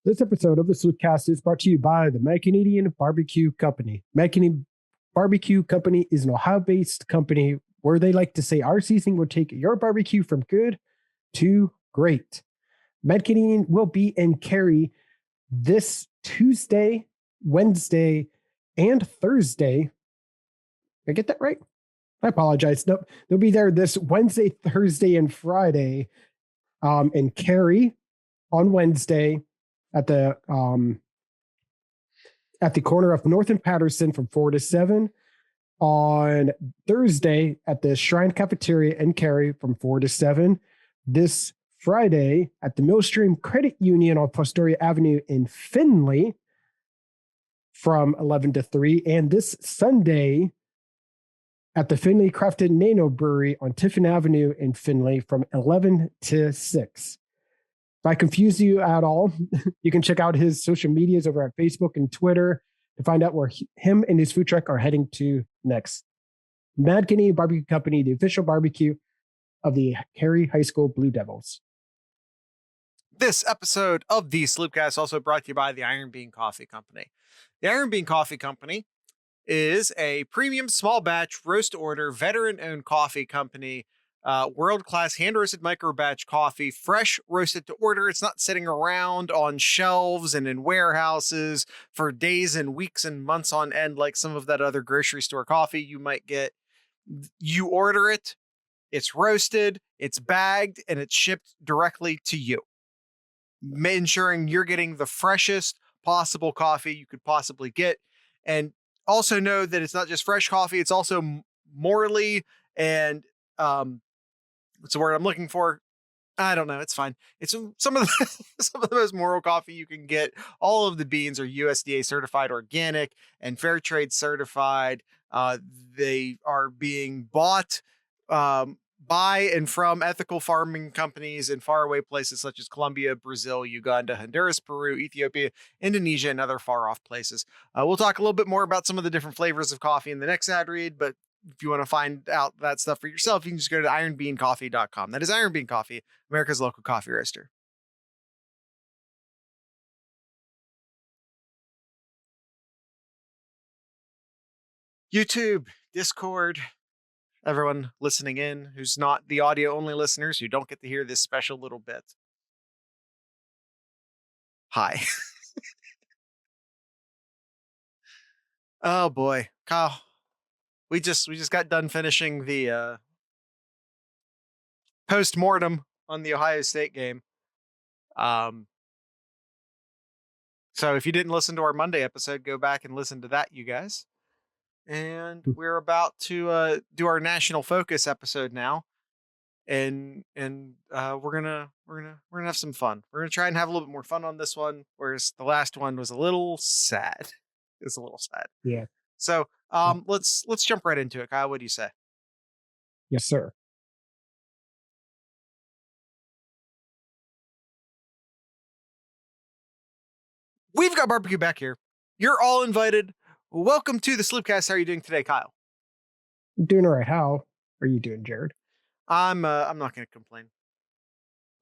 This episode of the SloopCast is brought to you by the Canadian Barbecue Company. Canadian Barbecue Company is an Ohio-based company where they like to say our seasoning will take your barbecue from good to great. Canadian will be in Cary this Tuesday, Wednesday, and Thursday. Did I get that right? I apologize. Nope. They'll be there this Wednesday, Thursday, and Friday in Cary on Wednesday at the corner of North and Patterson from 4 to 7. On Thursday at the Shrine Cafeteria in Cary from 4 to 7. This Friday at the Millstream Credit Union on Fostoria Avenue in Findlay from 11 to 3. And this Sunday at the Findlay Crafted Nano Brewery on Tiffin Avenue in Findlay from 11 to 6. If I confuse you at all, you can check out his social medias over at Facebook and Twitter to find out where him and his food truck are heading to next. Mad Canadian Barbecue Company, the official barbecue of the Cary High School Blue Devils. This episode of the SloopCast is also brought to you by the Iron Bean Coffee Company. The Iron Bean Coffee Company is a premium small batch roast order veteran-owned coffee company. World-class hand-roasted micro-batch coffee, fresh roasted to order. It's not sitting around on shelves and in warehouses for days and weeks and months on end like some of that other grocery store coffee you might get. You order it, it's roasted, it's bagged, and it's shipped directly to you, ensuring you're getting the freshest possible coffee you could possibly get. And also know that it's not just fresh coffee, it's also morally and what's the word I'm looking for? I don't know. It's fine. It's some of the most moral coffee you can get. All of the beans are USDA certified organic and fair trade certified. They are being bought by and from ethical farming companies in faraway places such as Colombia, Brazil, Uganda, Honduras, Peru, Ethiopia, Indonesia, and other far off places. We'll talk a little bit more about some of the different flavors of coffee in the next ad read, but if you want to find out that stuff for yourself, you can just go to ironbeancoffee.com. That is Iron Bean Coffee, America's local coffee roaster. YouTube, Discord, everyone listening in who's not the audio only listeners who don't get to hear this special little bit. Hi. Oh boy, Kyle. We just got done finishing the post-mortem on the Ohio State game. So if you didn't listen to our Monday episode, go back and listen to that, you guys. And we're about to do our national focus episode now, and we're gonna have some fun. We're gonna try and have a little bit more fun on this one, whereas the last one was a little sad. It was a little sad. Yeah. So let's jump right into it. Kyle, what do you say? Yes, sir. We've got barbecue back here. You're all invited. Welcome to the SloopCast. How are you doing today, Kyle? I'm doing all right. How are you doing, Jared? I'm not going to complain.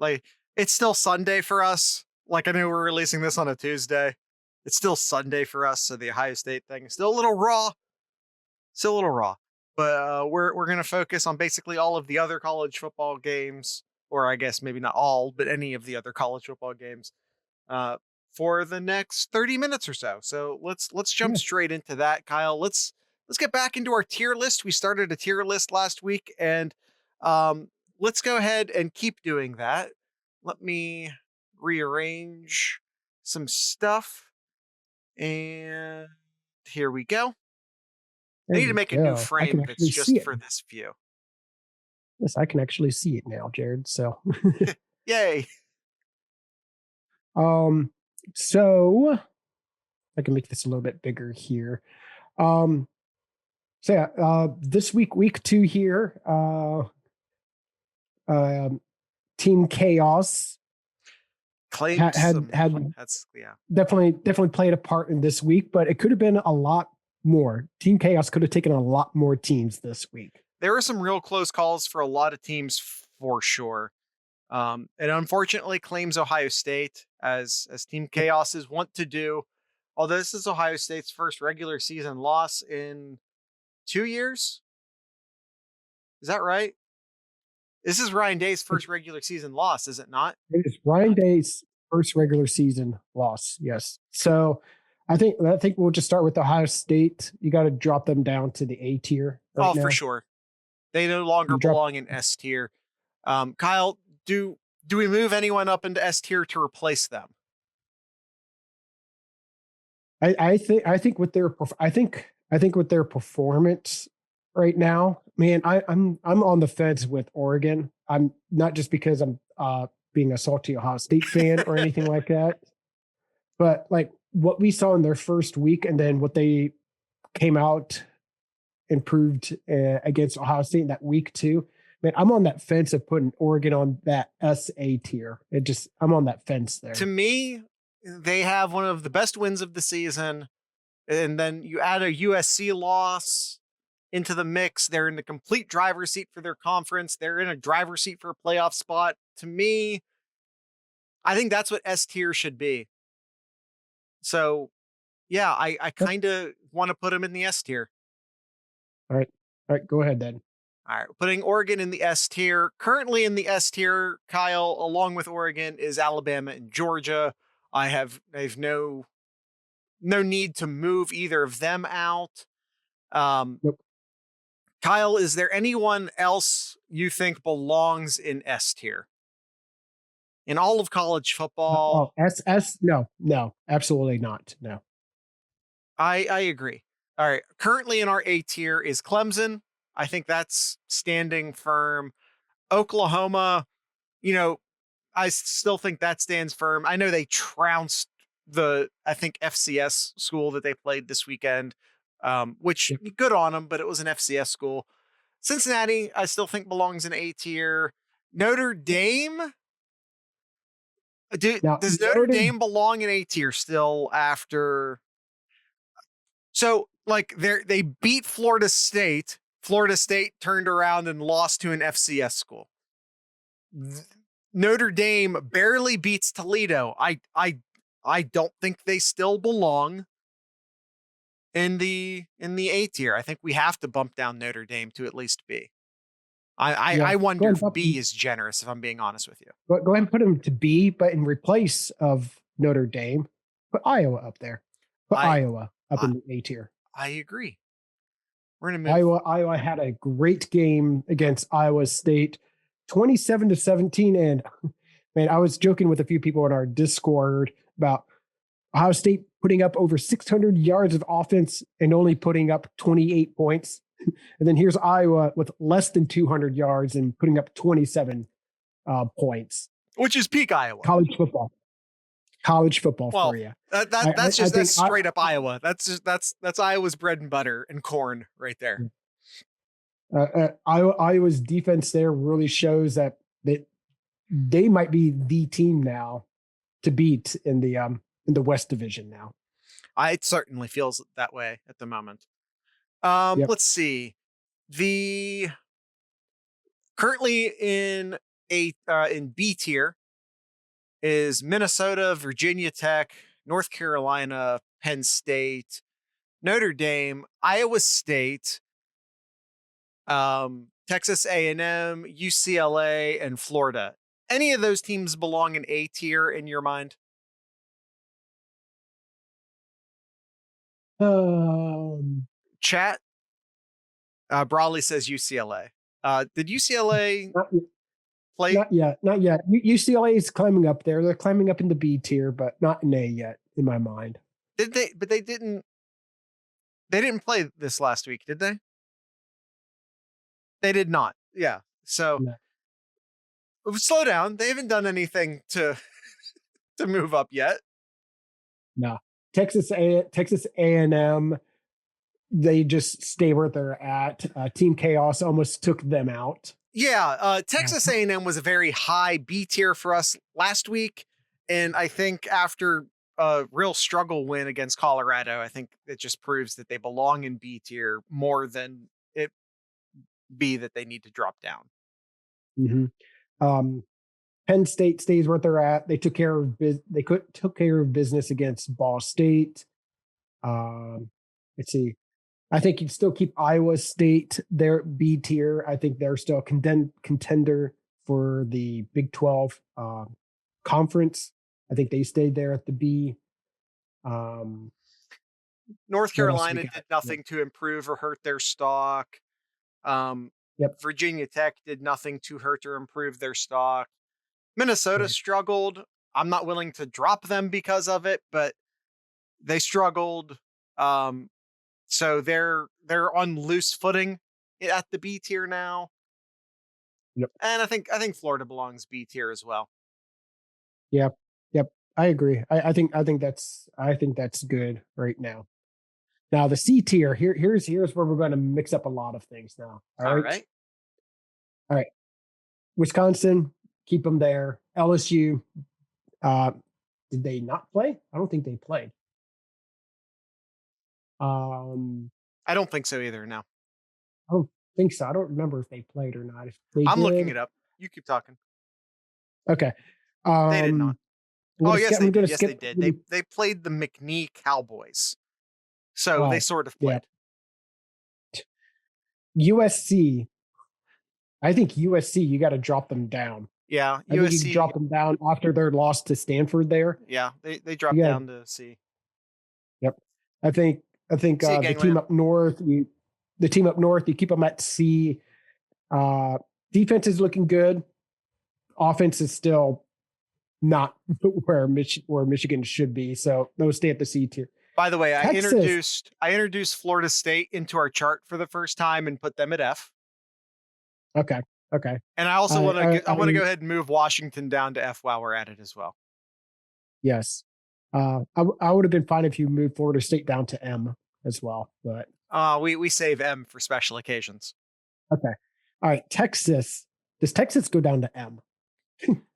Like, it's still Sunday for us. Like, I know we're releasing this on a Tuesday. It's still Sunday for us, so the Ohio State thing is still a little raw. But we're going to focus on basically all of the other college football games, or I guess maybe not all, but any of the other college football games for the next 30 minutes or so. So let's jump straight into that, Kyle. Let's get back into our tier list. We started a tier list last week, and let's go ahead and keep doing that. Let me rearrange some stuff. And here we go. I need to make a new frame that's just for this view. Yes, I can actually see it now, Jared. So, yay. So I can make this a little bit bigger here. This week 2 here, Team Chaos definitely played a part in this week, but it could have been a lot more. Team Chaos could have taken a lot more teams this week. There were some real close calls for a lot of teams for sure. And unfortunately claims Ohio State as Team Chaoses want to do. Although this is Ohio State's first regular season loss in 2 years. Is that right? This is Ryan Day's first regular season loss, is it not? It is Ryan Day's first regular season loss. Yes. So I think we'll just start with Ohio State. You got to drop them down to the A tier. Right now. For sure. They no longer belong in S tier. Kyle, do we move anyone up into S tier to replace them? I think with their performance right now, man, I'm on the fence with Oregon. I'm not just because I'm being a salty Ohio State fan or anything like that, but like what we saw in their first week and then what they came out and proved against Ohio State in that week too. Man, I'm on that fence of putting Oregon on that SA tier. I'm on that fence there. To me, they have one of the best wins of the season, and then you add a USC loss into the mix. They're in the complete driver's seat for their conference. They're in a driver's seat for a playoff spot. To me, I think that's what S tier should be. So, yeah, I kind of want to put them in the S tier. All right, go ahead then. All right, putting Oregon in the S tier. Currently in the S tier, Kyle, along with Oregon, is Alabama and Georgia. I have no need to move either of them out. Nope. Kyle, is there anyone else you think belongs in S tier? In all of college football? No, absolutely not. No. I agree. All right. Currently in our A tier is Clemson. I think that's standing firm. Oklahoma, I still think that stands firm. I know they trounced I think FCS school that they played this weekend, which good on them, but it was an FCS school. Cincinnati, I still think belongs in A tier. Notre Dame. Does Notre Dame belong in A tier still after? So like they beat Florida State. Florida State turned around and lost to an FCS school. Notre Dame barely beats Toledo. I don't think they still belong in the A tier. I think we have to bump down Notre Dame to at least B. I wonder if B is generous, if I'm being honest with you. Go ahead and put them to B, but in replace of Notre Dame, put Iowa up there. Put Iowa up in the A tier. I agree. We're gonna move. Iowa had a great game against Iowa State, 27-17. And man, I was joking with a few people in our Discord about Ohio State putting up over 600 yards of offense and only putting up 28 points. And then here's Iowa with less than 200 yards and putting up 27 points. Which is peak Iowa. College football for you. That's straight up Iowa. That's Iowa's bread and butter and corn right there. Iowa's defense there really shows that they might be the team now to beat in the West Division now. It certainly feels that way at the moment. Let's see. The currently in B tier is Minnesota, Virginia Tech, North Carolina, Penn State, Notre Dame, Iowa State, Texas A&M, UCLA, and Florida. Any of those teams belong in A tier in your mind? Chat. Brawley says UCLA. Did UCLA play? Not yet. UCLA is climbing up there. They're climbing up into B tier, but not in A yet, in my mind. Did they? But they didn't. They didn't play this last week, did they? They did not. Yeah. So slow down. They haven't done anything to move up yet. No. Texas A&M. They just stay where they're at. Team Chaos almost took them out. Yeah, Texas A&M was a very high B tier for us last week, and I think after a real struggle win against Colorado, I think it just proves that they belong in B tier more than it be that they need to drop down. Mm-hmm. Penn State stays where they're at. They took care of took care of business against Ball State. Let's see. I think you'd still keep Iowa State their B tier. I think they're still a contender for the Big 12 conference. I think they stayed there at the B. North Carolina did nothing to improve or hurt their stock. Yep. Virginia Tech did nothing to hurt or improve their stock. Minnesota struggled. I'm not willing to drop them because of it, but they struggled. So they're on loose footing at the B tier now. Yep. And I think Florida belongs B tier as well. Yep. I agree. I think that's good right now. Now the C tier, here's where we're going to mix up a lot of things now. All right. Wisconsin, keep them there. LSU, did they not play? I don't think they played. I don't think so either. No, I don't think so. I don't remember if they played or not. If they I'm looking it up. You keep talking. Okay. They did not. Oh, yes, they did. Yes, they did. They played the McNee Cowboys. So they sort of played. Yeah. USC. I think USC, you got to drop them down. Yeah. I think you drop them down after their loss to Stanford there. Yeah. They dropped down to C. Yep. I think the team up north, you keep them at C. Defense is looking good. Offense is still not where Michigan should be. So those stay at the C tier. By the way, I introduced Florida State into our chart for the first time and put them at F. Okay. And I also want to go ahead and move Washington down to F while we're at it as well. Yes. I would have been fine if you moved Florida State down to M as well, but we save M for special occasions. Okay. All right. Texas. Does Texas go down to M?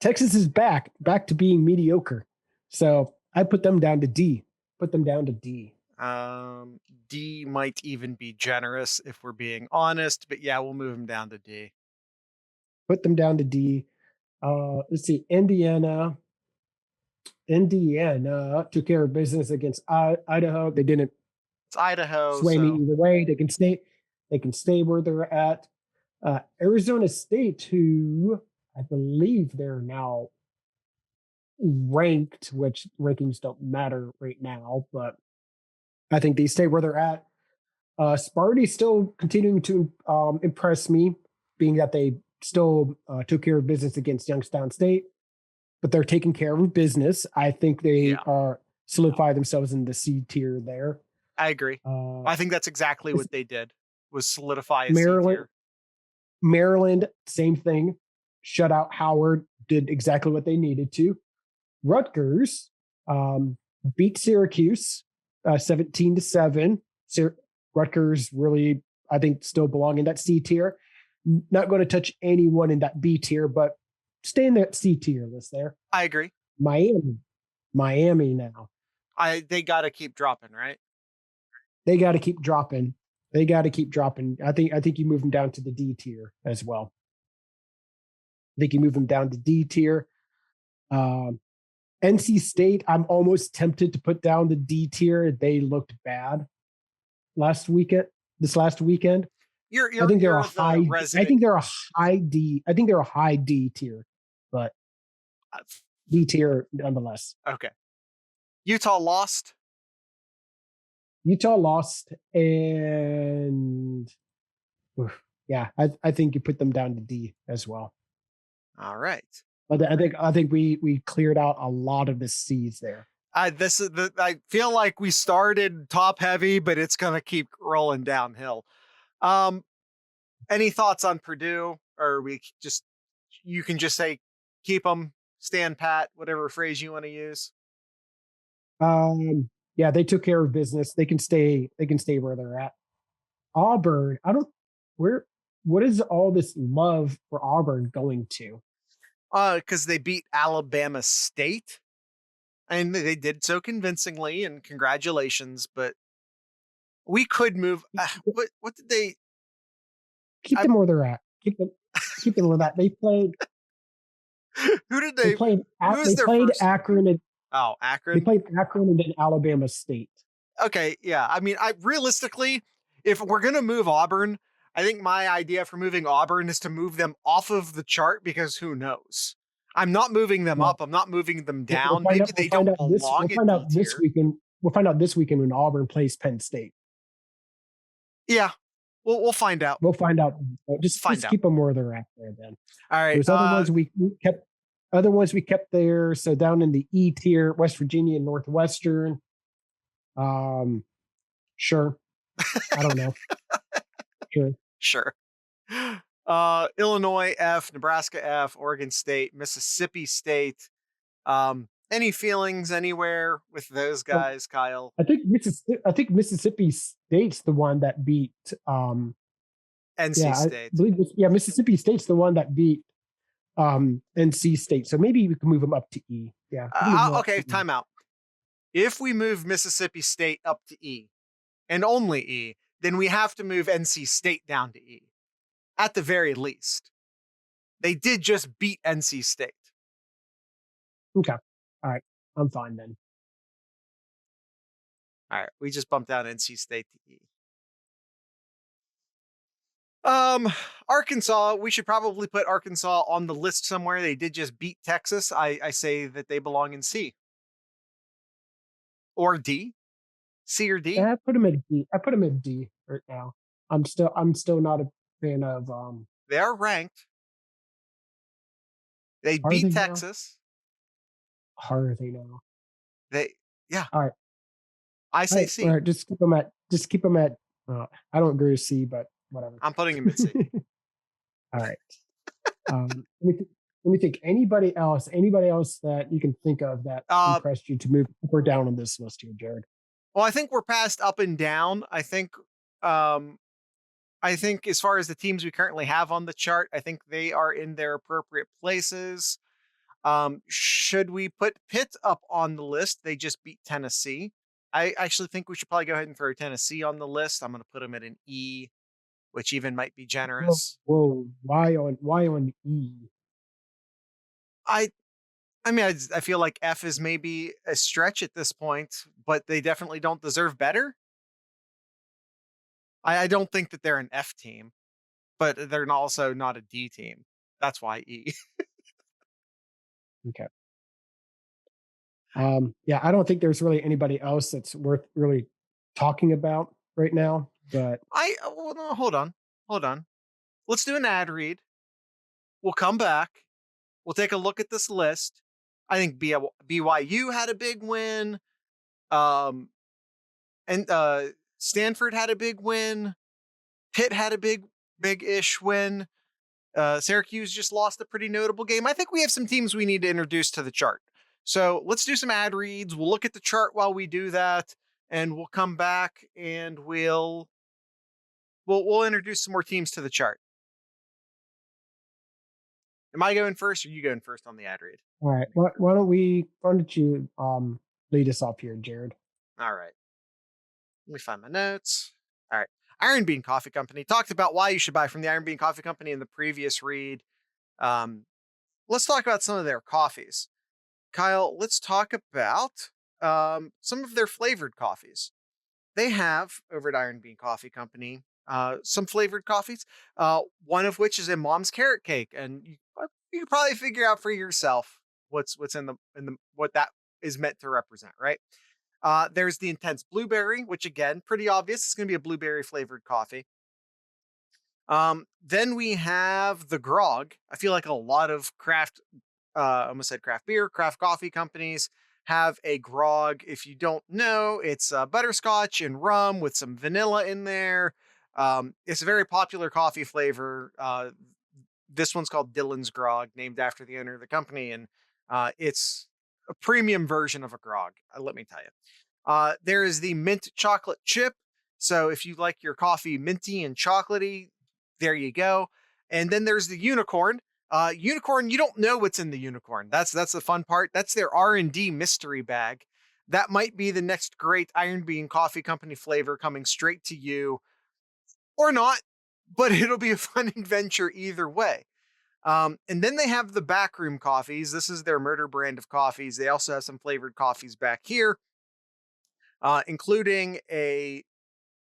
Texas is back to being mediocre. So I put them down to D. D might even be generous if we're being honest, but yeah, we'll move them down to D. Put them down to D. Let's see. Indiana took care of business against Idaho. They didn't. It's Idaho. Sway me either way. They can stay where they're at. Arizona State, who I believe they're now ranked, which rankings don't matter right now, but I think they stay where they're at. Sparty's still continuing to impress me, being that they still took care of business against Youngstown State, but they're taking care of business. I think they are solidify themselves in the C tier there. I agree. I think that's exactly what they did, was solidify a Maryland, C tier. Maryland, same thing. Shut out Howard, did exactly what they needed to. Rutgers beat Syracuse 17-7. Rutgers really, I think, still belong in that C tier. Not going to touch anyone in that B tier, but stay in that C tier list there. I agree. Miami now. They got to keep dropping, right? They got to keep dropping. I think you move them down to the D tier as well. I think you move them down to D tier. NC State, I'm almost tempted to put down the D tier. They looked bad this last weekend. I think they're a high D. I think they're a high D tier, but D tier nonetheless. Okay. Utah lost, and I think you put them down to D as well. All right. But I think we cleared out a lot of the C's there. I feel like we started top heavy, but it's going to keep rolling downhill. Any thoughts on Purdue, or you can just say keep them, stand pat, whatever phrase you want to use? Yeah, they took care of business. They can stay where they're at. Auburn, what is all this love for Auburn going to? Because they beat Alabama State, and they did so convincingly, and congratulations, but we could move. What did they keep them where they're at? Keep them where that they played. Who did They they? played Who was they their played first? Akron and Oh, they Akron. played Akron and then Alabama State. Okay, yeah. I mean, I realistically, if we're gonna move Auburn, I think my idea for moving Auburn is to move them off of the chart because who knows? I'm not moving them Well, up. I'm not moving them we'll down. find Maybe out. they don't belong We'll in find D out this tier. weekend. We'll find out this weekend when Auburn plays Penn State. Yeah, we'll find out. We'll find out. Find Just out. keep them where they're at there. Then All right. there's other ones we kept. Other ones we kept there. So down in the E tier, West Virginia and Northwestern. Sure. I don't know. Sure. Sure. Illinois F, Nebraska F, Oregon State, Mississippi State. Any feelings anywhere with those guys, Kyle? I think Mississippi State's the one that beat. NC State. I believe Mississippi State's the one that beat NC State. So maybe we can move them up to E. Yeah. Okay, time out. If we move Mississippi State up to E and only E, then we have to move NC State down to E. At the very least. They did just beat NC State. Okay. All right. I'm fine then. All right. We just bumped down NC State to E. Arkansas, we should probably put Arkansas on the list somewhere. They did just beat Texas. I say that they belong in C. Or D. C or D? Yeah, I put them at D. I put them at D right now. I'm still not a fan of They are ranked. They beat Texas. How are they now? Yeah. All right. I say C. All right, just keep them at I don't agree with C, but whatever. I'm putting him at C. All right. Let me think. Anybody else that you can think of that impressed you to move up or down on this list here, Jared? Well, I think we're past up and down. I think as far as the teams we currently have on the chart, I think they are in their appropriate places. Should we put Pitt up on the list? They just beat Tennessee. I actually think we should probably go ahead and throw Tennessee on the list. I'm going to put them at an E, which even might be generous. Whoa. Why on E? I mean, I feel like F is maybe a stretch at this point, but they definitely don't deserve better. I don't think that they're an F team, but they're also not a D team. That's why E. Okay. Yeah, I don't think there's really anybody else that's worth really talking about right now. But no, hold on. Let's do an ad read. We'll come back. We'll take a look at this list. I think BYU had a big win. And Stanford had a big win. Pitt had a big-ish win. Syracuse just lost a pretty notable game. I think we have some teams we need to introduce to the chart. So let's do some ad reads. We'll look at the chart while we do that, and we'll come back and we'll introduce some more teams to the chart. Am I going first, or are you going first on the ad read? All right. Why don't you lead us off here, Jared? All right. Let me find my notes. All right. Iron Bean Coffee Company talked about why you should buy from the Iron Bean Coffee Company in the previous read. Let's talk about some of their coffees. Kyle, let's talk about some of their flavored coffees. They have, over at Iron Bean Coffee Company, some flavored coffees, one of which is a mom's carrot cake. And you can probably figure out for yourself what's in the what that is meant to represent, right? There's the intense blueberry, which again, pretty obvious. It's going to be a blueberry flavored coffee. Then we have the grog. I feel like a lot of I almost said craft beer, craft coffee companies have a grog. If you don't know, it's butterscotch and rum with some vanilla in there. It's a very popular coffee flavor. This one's called Dylan's Grog, named after the owner of the company. And it's a premium version of a grog, let me tell you. There is the mint chocolate chip. So if you like your coffee minty and chocolatey, there you go. And then there's the unicorn. Unicorn, you don't know what's in the unicorn. That's the fun part. That's their R&D mystery bag. That might be the next great Iron Bean Coffee Company flavor coming straight to you, or not, but it'll be a fun adventure either way. And then they have the Backroom Coffees. This is their murder brand of coffees. They also have some flavored coffees back here, including a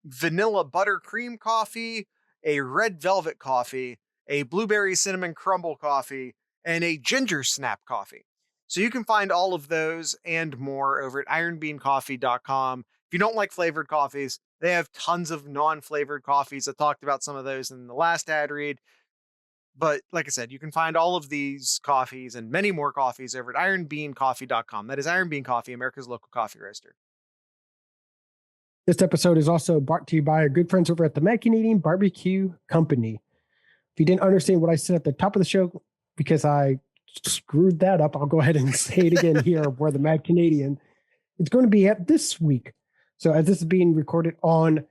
vanilla buttercream coffee, a red velvet coffee, a blueberry cinnamon crumble coffee, and a ginger snap coffee. So you can find all of those and more over at ironbeancoffee.com. If you don't like flavored coffees, they have tons of non-flavored coffees. I talked about some of those in the last ad read. But like I said, you can find all of these coffees and many more coffees over at ironbeancoffee.com. That is Iron Bean Coffee, America's local coffee roaster. This episode is also brought to you by our good friends over at the Mad Canadian Barbecue Company. If you didn't understand what I said at the top of the show, because I screwed that up, I'll go ahead and say it again here where the Mad Canadian. It's going to be at this week. So as this is being recorded on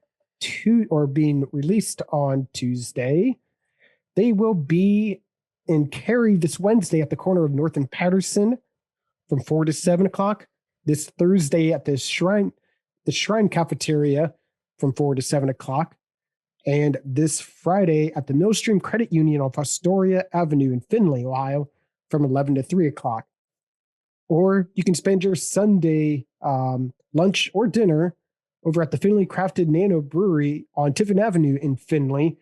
being released on Tuesday, they will be in Cary this Wednesday at the corner of North and Patterson from 4 to 7 o'clock. This Thursday at the Shrine Cafeteria from 4 to 7 o'clock. And this Friday at the Millstream Credit Union on Fostoria Avenue in Findlay, Ohio, from 11 to 3 o'clock. Or you can spend your Sunday lunch or dinner over at the Findlay Crafted Nano Brewery on Tiffin Avenue in Findlay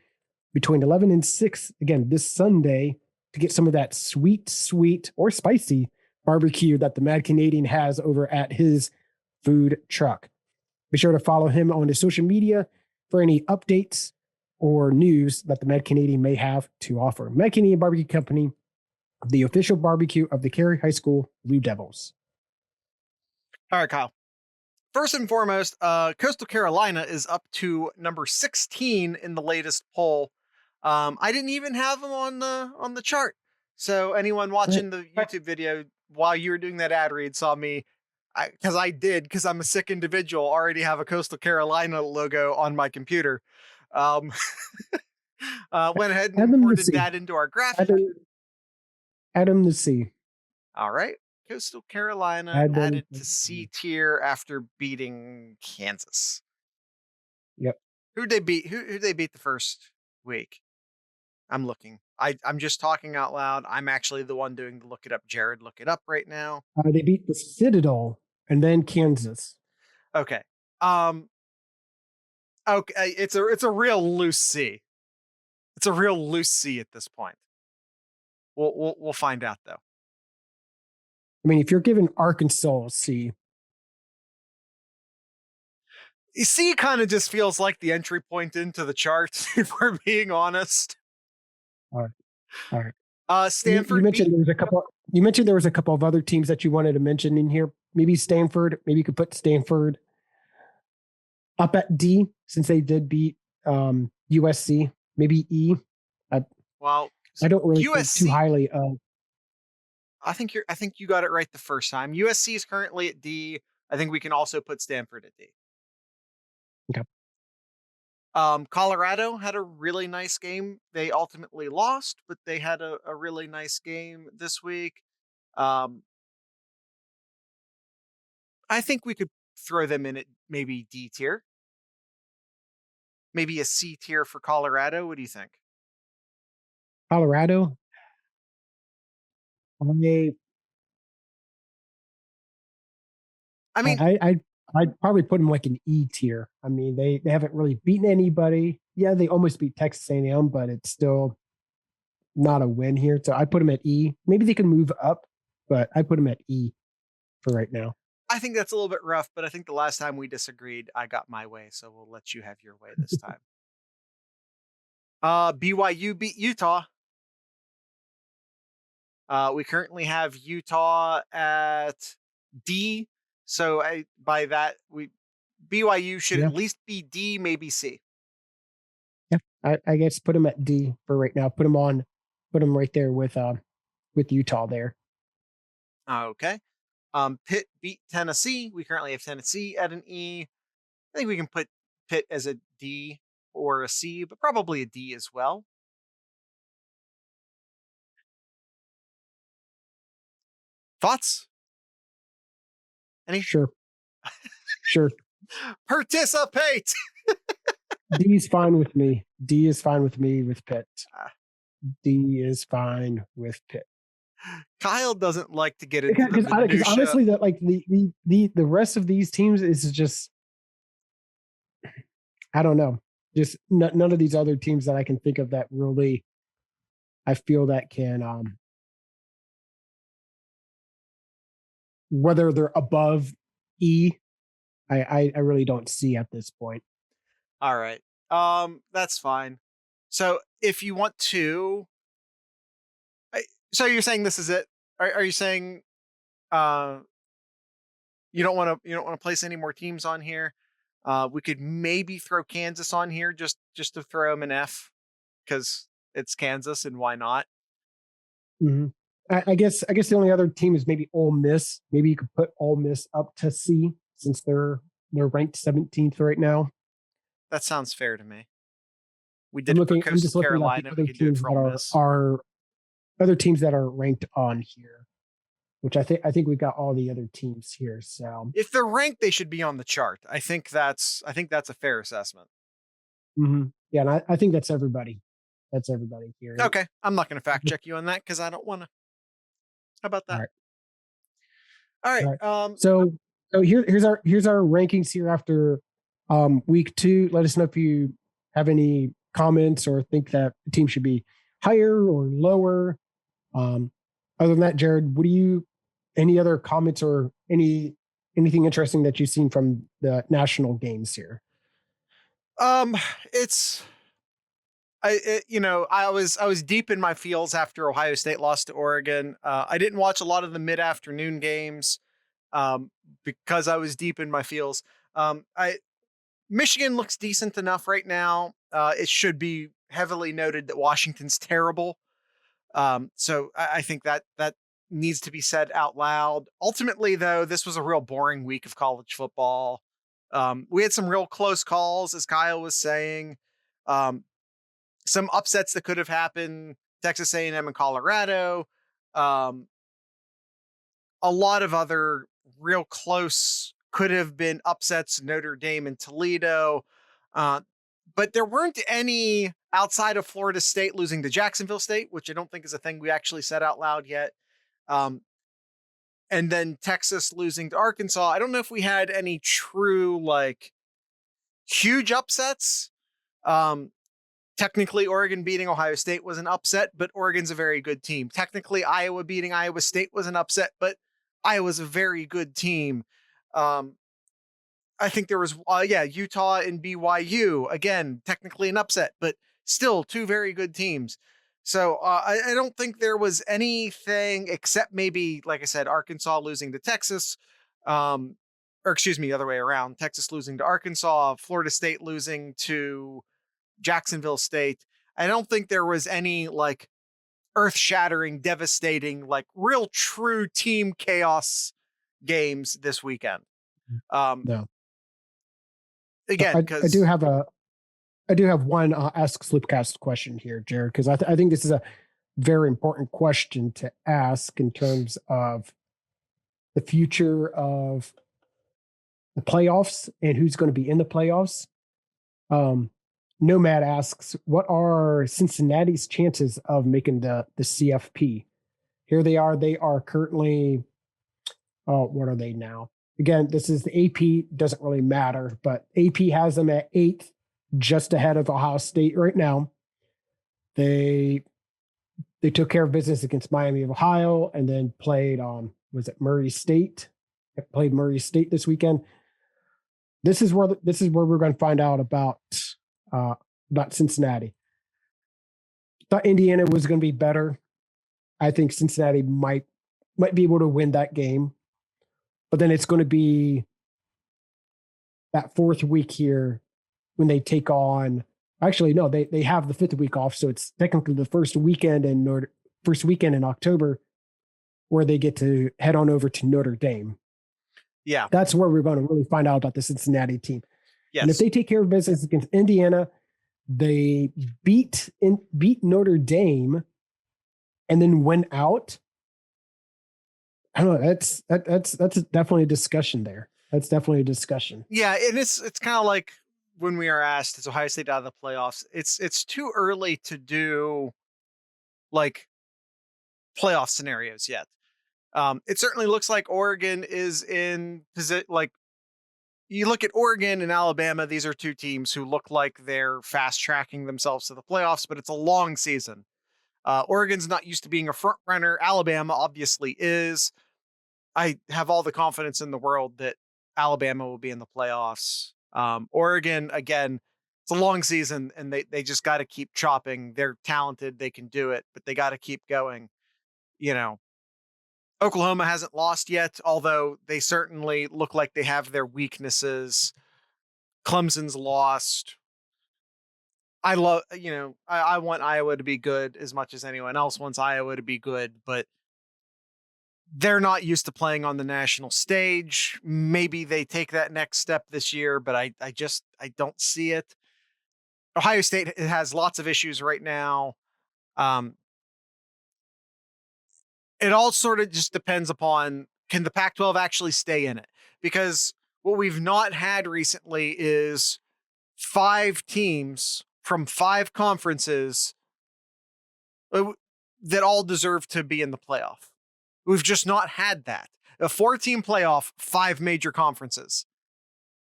between 11 and 6, again, this Sunday, to get some of that sweet, or spicy barbecue that the Mad Canadian has over at his food truck. Be sure to follow him on his social media for any updates or news that the Mad Canadian may have to offer. Mad Canadian Barbecue Company, the official barbecue of the Cary High School Blue Devils. All right, Kyle. First and foremost, Coastal Carolina is up to number 16 in the latest poll. I didn't even have them on the chart. So anyone watching the YouTube video while you were doing that ad read saw me, because I'm a sick individual, already have a Coastal Carolina logo on my computer. Went ahead and imported that into our graphic. Adam to C. All right. Coastal Carolina added to C tier after beating Kansas. Yep. Who'd they beat? Who'd they beat the first week? I'm looking. I'm just talking out loud. I'm actually the one doing the look it up. Jared, look it up right now. They beat the Citadel and then Kansas. Okay. Okay. It's a real loose C. It's a real loose C at this point. We'll find out though. I mean, if you're giving Arkansas a C. C kind of just feels like the entry point into the chart, if we're being honest. All right. Stanford. You mentioned there was a couple of other teams that you wanted to mention in here. Maybe Stanford. Maybe you could put Stanford up at D since they did beat USC. Maybe E. Well, I don't really think too highly of. I think you got it right the first time. USC is currently at D. I think we can also put Stanford at D. Okay. Colorado had a really nice game. They ultimately lost, but they had a really nice game this week. I think we could throw them in at maybe D tier. Maybe a C tier for Colorado. What do you think? Colorado. I mean, I'd probably put them like an E tier. I mean, they haven't really beaten anybody. Yeah, they almost beat Texas A&M, but it's still not a win here. So I put them at E. Maybe they can move up, but I put them at E for right now. I think that's a little bit rough, but I think the last time we disagreed, I got my way. So we'll let you have your way this time. BYU beat Utah. We currently have Utah at D. So by that, BYU should at least be D, maybe C. Yeah, I guess put them at D for right now. Put them right there with Utah there. Okay. Pitt beat Tennessee. We currently have Tennessee at an E. I think we can put Pitt as a D or a C, but probably a D as well. Thoughts? Any? Sure. Participate. D is fine with me. D is fine with me with Pitt. D is fine with Pitt. Kyle doesn't like to get into the Because minutia. honestly, that like the rest of these teams is just, I don't know, just none of these other teams that I can think of that really I feel that can whether they're above E, I really don't see at this point. All right. That's fine. So if you want to, so you're saying this is it? Are you saying you don't want to place any more teams on here? We could maybe throw Kansas on here just to throw them an F because it's Kansas and why not? Mm-hmm. I guess the only other team is maybe Ole Miss. Maybe you could put Ole Miss up to C since they're ranked 17th right now. That sounds fair to me. We did it for Coastal Carolina. We could do it for Ole Miss. Are other teams that are ranked on here, which I think we've got all the other teams here. So if they're ranked, they should be on the chart. I think that's a fair assessment. Mm-hmm. Yeah, and I think that's everybody. That's everybody here. Okay, I'm not going to fact check you on that because I don't want to. How about that? All right. So here's our rankings here after week 2. Let us know if you have any comments or think that the team should be higher or lower. Other than that, Jared, any other comments or anything interesting that you've seen from the national games here? I was deep in my feels after Ohio State lost to Oregon. I didn't watch a lot of the mid-afternoon games because I was deep in my feels. Michigan looks decent enough right now. It should be heavily noted that Washington's terrible. So I think that needs to be said out loud. Ultimately, though, this was a real boring week of college football. We had some real close calls, as Kyle was saying. Some upsets that could have happened, Texas A&M and Colorado. A lot of other real close could have been upsets, Notre Dame and Toledo. But there weren't any outside of Florida State losing to Jacksonville State, which I don't think is a thing we actually said out loud yet. And then Texas losing to Arkansas. I don't know if we had any true, huge upsets. Technically, Oregon beating Ohio State was an upset, but Oregon's a very good team. Technically, Iowa beating Iowa State was an upset, but Iowa's a very good team. I think there was, Utah and BYU, again, technically an upset, but still 2 very good teams. So I don't think there was anything except maybe, like I said, Arkansas losing to Texas, or excuse me, the other way around, Texas losing to Arkansas, Florida State losing to Jacksonville State. I don't think there was any earth-shattering, devastating, real true team chaos games this weekend. No. Again, because I do have one Ask SloopCast question here, Jared, because I think this is a very important question to ask in terms of the future of the playoffs and who's going to be in the playoffs. Nomad asks, what are Cincinnati's chances of making the CFP? Here they are. They are currently, what are they now? Again, this is the AP, doesn't really matter, but AP has them at 8th, just ahead of Ohio State right now. They took care of business against Miami of Ohio and then played was it Murray State? Played Murray State this weekend. This is where we're going to find out about Cincinnati. Thought Indiana was going to be better. I think Cincinnati might be able to win that game. But then it's going to be that 4th week here when they take on, actually, no, they have the 5th week off. So it's technically the first weekend in October where they get to head on over to Notre Dame. Yeah. That's where we're going to really find out about the Cincinnati team. Yes. And if they take care of business against Indiana, they beat Notre Dame and then win out. I don't know. That's definitely a discussion there. That's definitely a discussion. Yeah, and it's kind of like when we are asked, is Ohio State out of the playoffs? It's too early to do like playoff scenarios yet. It certainly looks like Oregon is in position. Like, you look at Oregon and Alabama, these are two teams who look like they're fast tracking themselves to the playoffs, but it's a long season. Oregon's not used to being a front runner. Alabama obviously is. I have all the confidence in the world that Alabama will be in the playoffs. Oregon, again, it's a long season and they just got to keep chopping. They're talented. They can do it, but they got to keep going. You know, Oklahoma hasn't lost yet, although they certainly look like they have their weaknesses. Clemson's lost. I want Iowa to be good as much as anyone else wants Iowa to be good, but they're not used to playing on the national stage. Maybe they take that next step this year, but I don't see it. Ohio State has lots of issues right now. It all sort of just depends upon, can the Pac-12 actually stay in it? Because what we've not had recently is 5 teams from 5 conferences that all deserve to be in the playoff. We've just not had that. A 4-team playoff, 5 major conferences.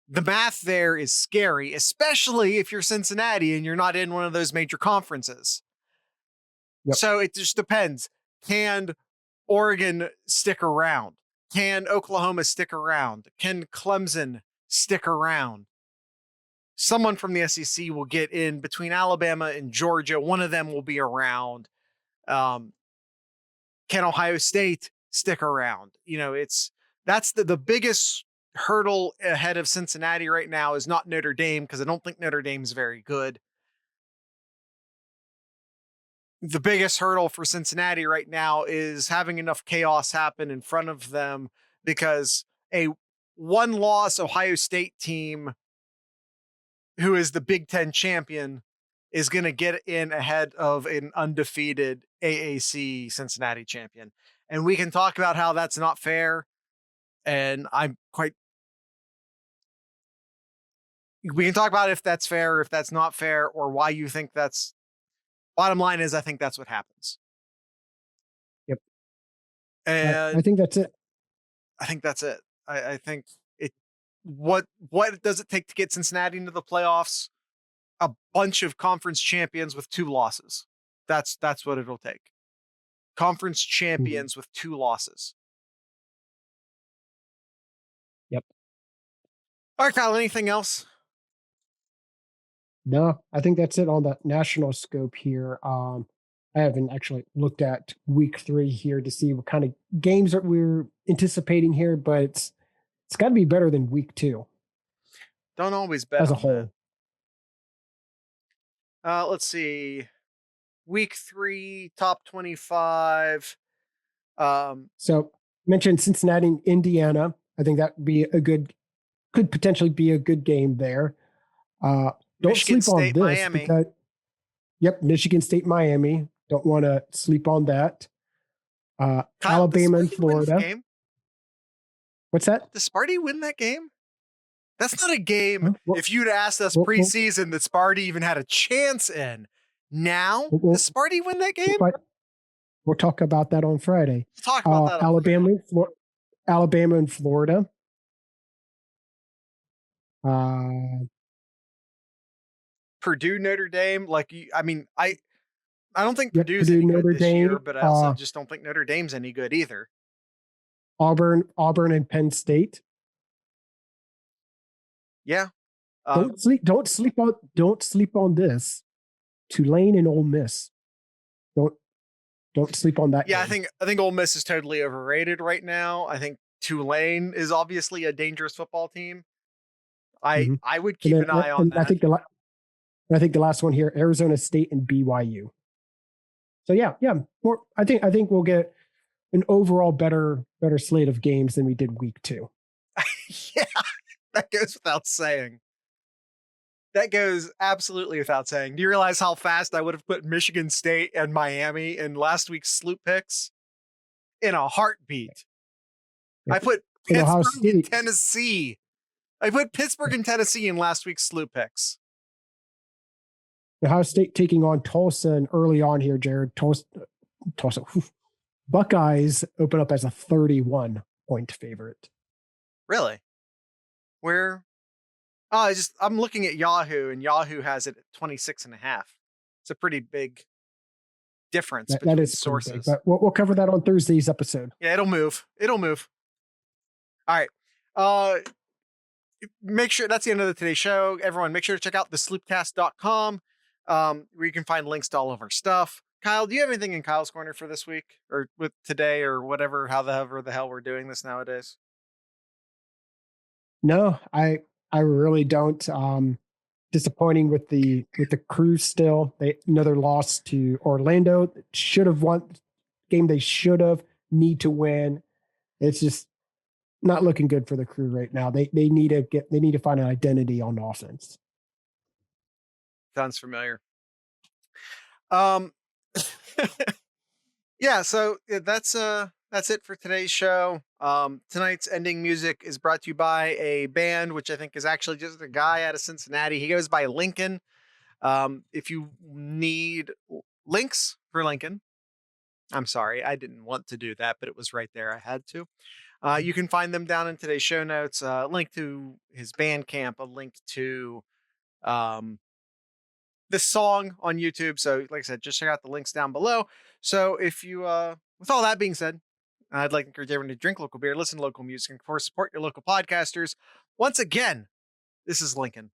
The math there is scary, especially if you're Cincinnati and you're not in one of those major conferences. Yep. So it just depends. Can Oregon stick around? Can Oklahoma stick around? Can Clemson stick around? Someone from the SEC will get in between Alabama and Georgia. One of them will be around. Can Ohio State stick around? That's the biggest hurdle ahead of Cincinnati right now is not Notre Dame, because I don't think Notre Dame's very good. The biggest hurdle for Cincinnati right now is having enough chaos happen in front of them, because a 1-loss Ohio State team who is the Big Ten champion is going to get in ahead of an undefeated AAC Cincinnati champion. And we can talk about how that's not fair. And we can talk about if that's fair or if that's not fair, or why you think that's. Bottom line is, I think that's what happens. Yep. And I think that's it. I think that's it. I think it. What does it take to get Cincinnati into the playoffs? A bunch of conference champions with 2 losses. That's what it'll take. Conference champions with 2 losses. Yep. All right, Kyle, anything else? No, I think that's it on the national scope here. I haven't actually looked at week 3 here to see what kind of games that we're anticipating here, but it's got to be better than week 2. Don't always bet as a whole. Let's see. Week 3, top 25. So mentioned Cincinnati and Indiana. I think that would be could potentially be a good game there. Don't Michigan sleep State, on this Miami. because, Michigan State, Miami. Don't want to sleep on that. Kyle, Alabama and Florida. What's that? Does Sparty win that game? That's not a game. If you'd asked us preseason that Sparty even had a chance in. Now, does Sparty win that game? We'll talk about that on Friday. We'll talk about that on Alabama and Florida. Purdue, Notre Dame. I don't think Purdue's any good this year, but I also just don't think Notre Dame's any good either. Auburn and Penn State. Yeah. Don't sleep on this. Tulane and Ole Miss. Don't sleep on that. Yeah, game. I think Ole Miss is totally overrated right now. I think Tulane is obviously a dangerous football team. I would keep an eye on that. I think the last one here, Arizona State and BYU. So yeah. More. I think we'll get an overall better slate of games than we did week 2. Yeah, that goes without saying. That goes absolutely without saying. Do you realize how fast I would have put Michigan State and Miami in last week's Sloop picks? In a heartbeat. Yeah. I put Pittsburgh and Tennessee. I put Pittsburgh and Tennessee in last week's Sloop picks. Ohio State taking on Tulsa, and early on here, Jared, toss it. Buckeyes open up as a 31-point favorite. Really? Where? Oh, I'm looking at Yahoo, and Yahoo has it at 26.5. It's a pretty big difference That between is sources. big, but we'll cover that on Thursday's episode. Yeah, it'll move. All right. Make sure that's the end of today's show. Everyone, make sure to check out the sloopcast.com, where you can find links to all of our stuff. Kyle, do you have anything in Kyle's Corner for this week or with today or whatever, however the hell we're doing this nowadays? No, I really don't. Disappointing with the crew still. Another loss to Orlando. Should have won. Game they should have need to win. It's just not looking good for the crew right now. They need to find an identity on offense. Sounds familiar. Yeah, so that's it for today's show. Tonight's ending music is brought to you by a band, which I think is actually just a guy out of Cincinnati. He goes by Lincoln. If you need links for Lincoln, I'm sorry, I didn't want to do that, but it was right there. I had to. You can find them down in today's show notes. A link to his Bandcamp, a link to this song on YouTube. So, like I said, just check out the links down below. So, if you, with all that being said, I'd like to encourage everyone to drink local beer, listen to local music, and of course, support your local podcasters. Once again, this is Lincoln.